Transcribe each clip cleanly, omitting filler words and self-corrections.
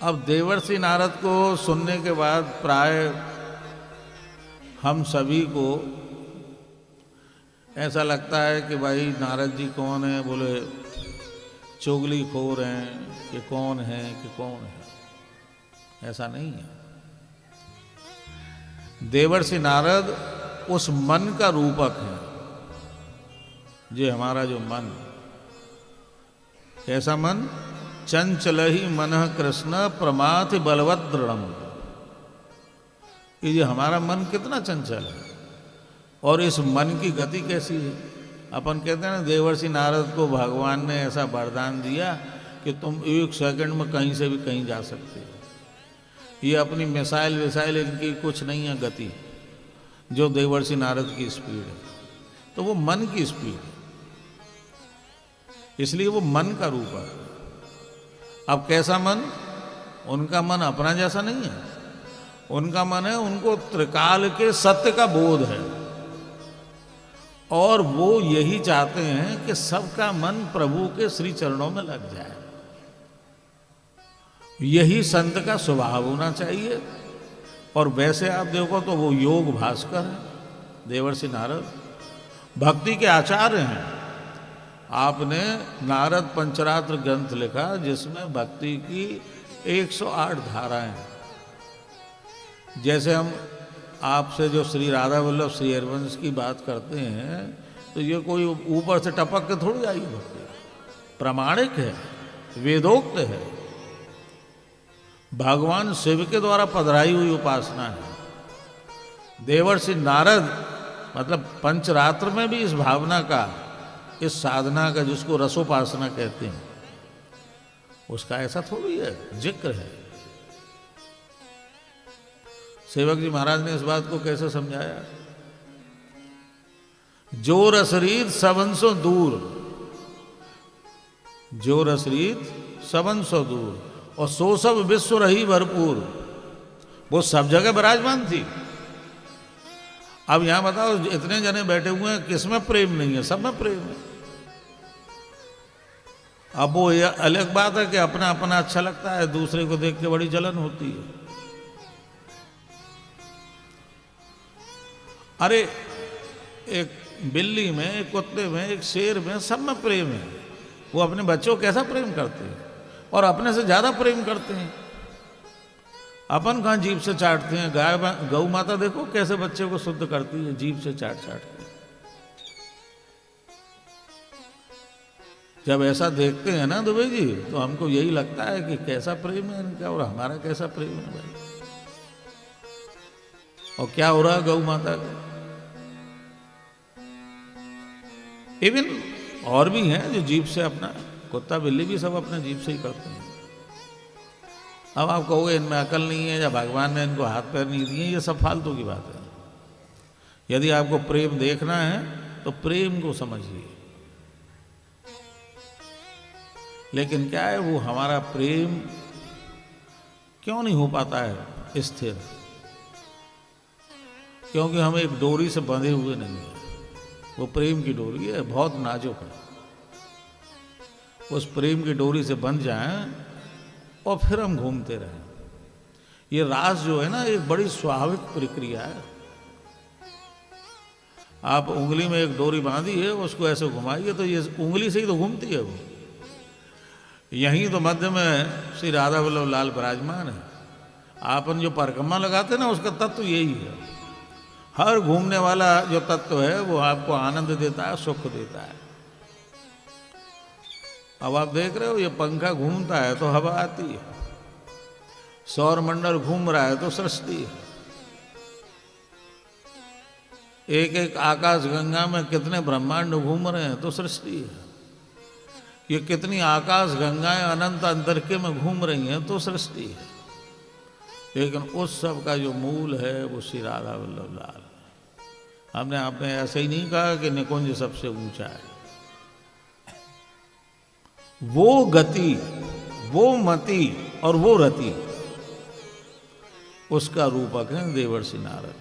अब देवर्षि नारद को सुनने के बाद प्राय हम सभी को ऐसा लगता है कि भाई नारद जी कौन है, बोले चुगली खोर हैं कि कौन है कि कौन है। ऐसा नहीं है। देवर्षि नारद उस मन का रूपक है, जो हमारा जो मन, कैसा मन, चंचल ही मन कृष्ण प्रमाथि बलवत दृढ़म। ये हमारा मन कितना चंचल है और इस मन की गति कैसी है। अपन कहते हैं ना, देवर्षि नारद को भगवान ने ऐसा वरदान दिया कि तुम 1 सेकंड में कहीं से भी कहीं जा सकते हो। ये अपनी मिसाइल विसाइल इनकी कुछ नहीं है गति, जो देवर्षि नारद की स्पीड है, तो वो मन की स्पीड है, इसलिए वो मन का रूप है। अब कैसा मन, उनका मन अपना जैसा नहीं है। उनका मन है, उनको त्रिकाल के सत्य का बोध है और वो यही चाहते हैं कि सबका मन प्रभु के श्री चरणों में लग जाए। यही संत का स्वभाव होना चाहिए। और वैसे आप देखो तो वो योग भास्कर है, देवर्षि नारद भक्ति के आचार्य हैं। आपने नारद पंचरात्र ग्रंथ लिखा जिसमें भक्ति की 108 धाराएं हैं। जैसे हम आपसे जो श्री राधा वल्लभ श्री हरिवंश की बात करते हैं, तो ये कोई ऊपर से टपक के थोड़ी आई भक्ति, प्रामाणिक है, वेदोक्त है, भगवान शिव के द्वारा पधराई हुई उपासना है। देवर्षि नारद मतलब पंचरात्र में भी इस भावना का, इस साधना का, जिसको रसोपासना कहते हैं, उसका ऐसा थोड़ी है, जिक्र है। सेवक जी महाराज ने इस बात को कैसे समझाया, जो रसरीत सबंसो दूर, जो रसरीत सबंसो दूर, और सो सब विश्व रही भरपूर। वो सब जगह विराजमान थी। अब यहां बताओ, इतने जने बैठे हुए हैं, किसमें प्रेम नहीं है? सब में प्रेम है। अब वो ये अलग बात है कि अपना अपना अच्छा लगता है, दूसरे को देख के बड़ी जलन होती है। अरे एक बिल्ली में, एक कुत्ते में, एक शेर में, सब में प्रेम है। वो अपने बच्चों को कैसा प्रेम करते हैं और अपने से ज्यादा प्रेम करते हैं। अपन कहाँ जीभ से चाटते हैं। गाय गौ माता देखो कैसे बच्चे को शुद्ध करती है, जीभ से चाट चाट के। जब ऐसा देखते हैं ना दुबे जी, तो हमको यही लगता है कि कैसा प्रेम है इनका और हमारा कैसा प्रेम है भाई। और क्या हो रहा है गौ माता का। इवन और भी हैं जो जीभ से, अपना कुत्ता बिल्ली भी सब अपने जीभ से ही करते हैं। अब आप कहोगे इनमें अकल नहीं है या भगवान ने इनको हाथ पैर नहीं दिए, ये सब फालतू की बात है। यदि आपको प्रेम देखना है तो प्रेम को समझिए। लेकिन क्या है, वो हमारा प्रेम क्यों नहीं हो पाता है स्थिर? क्योंकि हम एक डोरी से बंधे हुए नहीं हैं। वो प्रेम की डोरी है, बहुत नाजुक है। उस प्रेम की डोरी से बंध जाएं और फिर हम घूमते रहें। ये रास जो है ना, एक बड़ी स्वाभाविक प्रक्रिया है। आप उंगली में एक डोरी बांधी है, उसको ऐसे घुमाइए तो ये उंगली से ही तो घूमती है वो। यहीं तो मध्य में श्री राधा वल्लभ लाल विराजमान है। आपन जो परिक्रमा लगाते हैं ना, उसका तत्व यही है। हर घूमने वाला जो तत्व है वो आपको आनंद देता है, सुख देता है। अब आप देख रहे हो, ये पंखा घूमता है तो हवा आती है, सौर मंडल घूम रहा है तो सृष्टि है। एक एक आकाश गंगा में कितने ब्रह्मांड घूम रहे हैं तो सृष्टि है। ये कितनी आकाश गंगाएं अनंत अंतरिक्ष में घूम रही हैं तो सृष्टि है। लेकिन उस सब का जो मूल है वो श्री राधा वल्लभ लाल। हमने आपने ऐसे ही नहीं कहा कि निकुंज सबसे ऊंचा है। वो गति, वो मति और वो रति, उसका रूपक है देवर्षि नारद।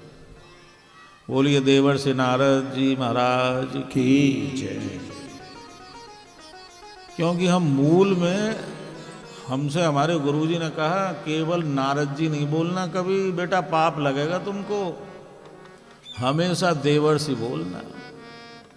बोलिए देवर्षि नारद जी महाराज की जय। क्योंकि हम मूल में हमसे हमारे गुरुजी ने कहा केवल नारद जी नहीं बोलना कभी बेटा, पाप लगेगा तुमको, हमेशा देवर्षि बोलना।